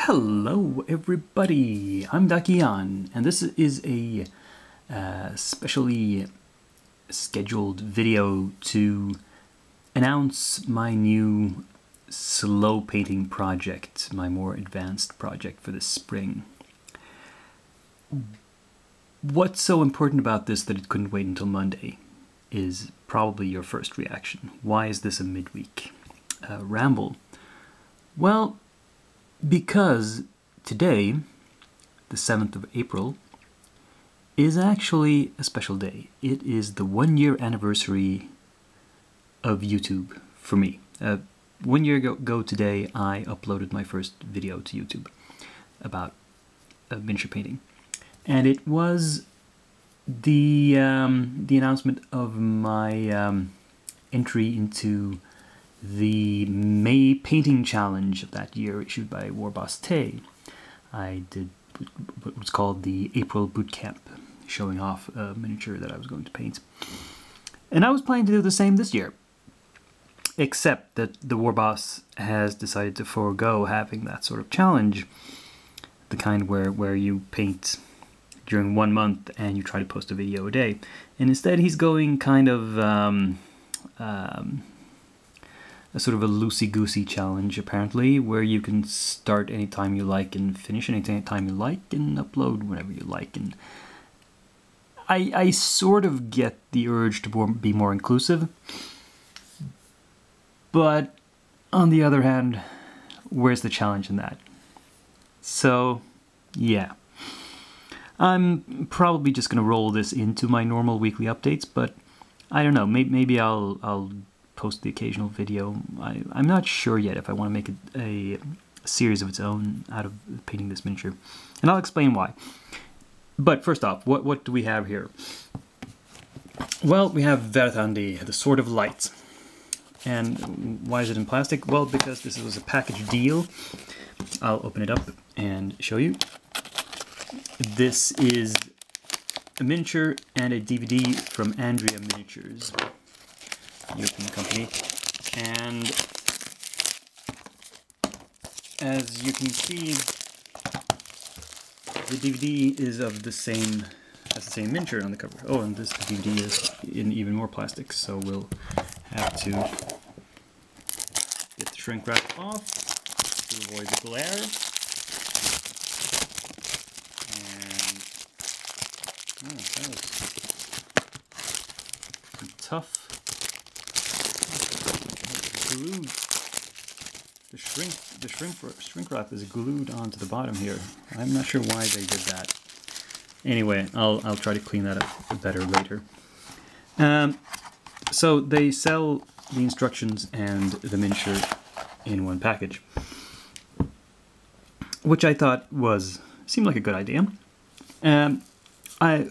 Hello everybody, I'm Dakian, and this is a specially scheduled video to announce my new slow painting project, my more advanced project for this spring. What's so important about this that it couldn't wait until Monday is probably your first reaction. Why is this a midweek ramble? Well, because today, the 7th of April, is actually a special day. It is the 1-year anniversary of YouTube for me. 1 year ago today, I uploaded my first video to YouTube about miniature painting. And it was the announcement of my entry into the May painting challenge of that year, issued by Verthandi. I did what was called the April boot camp, showing off a miniature that I was going to paint. And I was planning to do the same this year, except that the Warboss has decided to forego having that sort of challenge, the kind where you paint during 1 month and you try to post a video a day. And instead he's going kind of a sort of a loosey-goosey challenge, apparently, where you can start anytime you like and finish anytime you like and upload whenever you like. And I sort of get the urge to be more inclusive, but on the other hand, where's the challenge in that? So, yeah. I'm probably just going to roll this into my normal weekly updates, but I don't know, maybe I'll post the occasional video. I'm not sure yet if I want to make a series of its own out of painting this miniature, and I'll explain why. But first off, what do we have here? Well, we have Verthandi, the Sword of Light. And why is it in plastic? Well, because this was a package deal. I'll open it up and show you. This is a miniature and a DVD from Andrea Miniatures, European company, and as you can see, the DVD is of the same miniature on the cover. Oh, and this DVD is in even more plastic, so we'll have to get the shrink wrap off to avoid the glare. And that was tough. Glued. The shrink wrap is glued onto the bottom here. I'm not sure why they did that. Anyway, I'll try to clean that up better later. So they sell the instructions and the miniature in one package, which I thought seemed like a good idea. I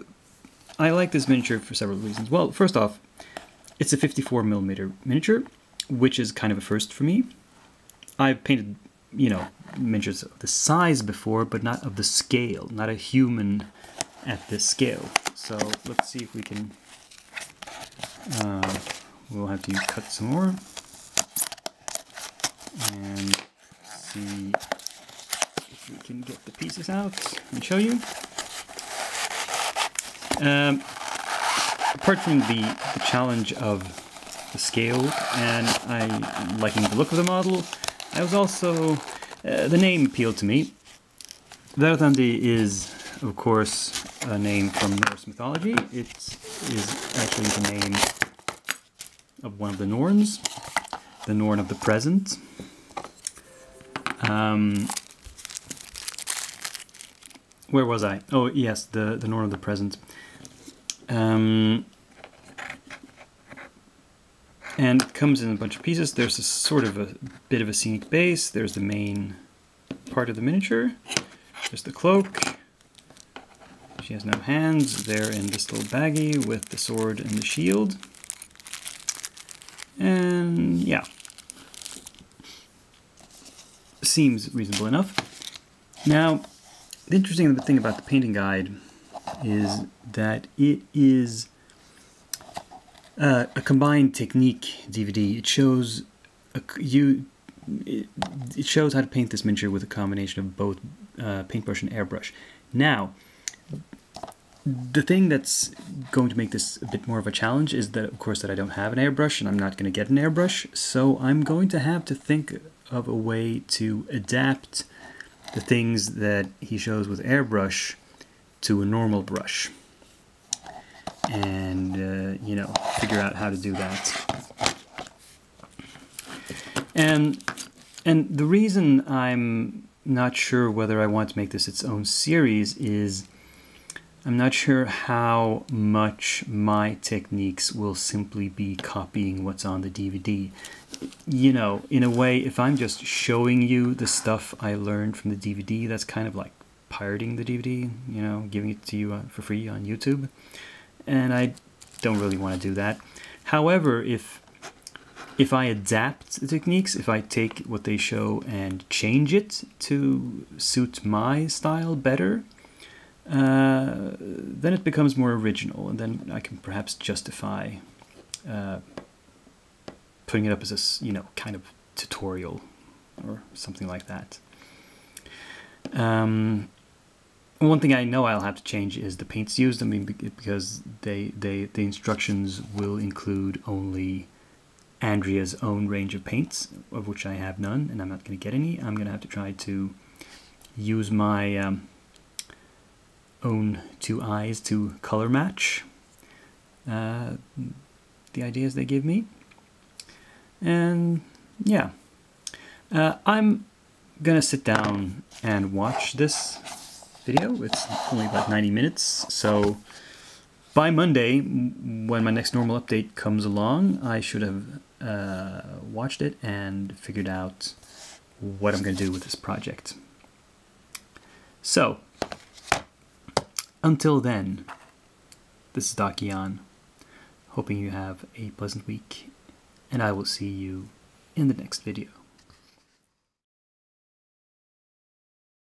like this miniature for several reasons. Well, first off, it's a 54mm miniature, which is kind of a first for me. I've painted, miniatures of the size before, but not of the scale, not a human at this scale. So let's see if we can, we'll have to cut some more and see if we can get the pieces out and show you. Apart from the challenge of the scale and I liking the look of the model, I was also, the name appealed to me. Verthandi is, of course, a name from Norse mythology. It is actually the name of one of the Norns, the Norn of the present. Where was I? Oh, yes, the Norn of the present. And it comes in a bunch of pieces. There's a sort of a bit of a scenic base. There's the main part of the miniature. There's the cloak. She has no hands. They're in this little baggie with the sword and the shield. And yeah. Seems reasonable enough. Now, the interesting thing about the painting guide is that it is a combined technique DVD. It shows you it shows how to paint this miniature with a combination of both paintbrush and airbrush. Now, the thing that's going to make this a bit more of a challenge is that, of course, that I don't have an airbrush and I'm not going to get an airbrush, so I'm going to have to think of a way to adapt the things that he shows with airbrush to a normal brush. And, you know, figure out how to do that. And the reason I'm not sure whether I want to make this its own series is I'm not sure how much my techniques will simply be copying what's on the DVD. You know, in a way, if I'm just showing you the stuff I learned from the DVD, that's kind of like pirating the DVD, you know, giving it to you for free on YouTube. And I don't really want to do that. However, if I adapt the techniques, if I take what they show and change it to suit my style better, then it becomes more original, and then I can perhaps justify putting it up as a, you know, kind of tutorial or something like that. One thing I know I'll have to change is the paints used. I mean, because the instructions will include only Andrea's own range of paints, of which I have none, and I'm not going to get any. I'm going to have to try to use my own two eyes to color match the ideas they give me. And yeah, I'm gonna sit down and watch this video. It's only about 90 minutes, so by Monday, when my next normal update comes along, I should have watched it and figured out what I'm gonna do with this project. So until then, this is Dakian, hoping you have a pleasant week, and I will see you in the next video.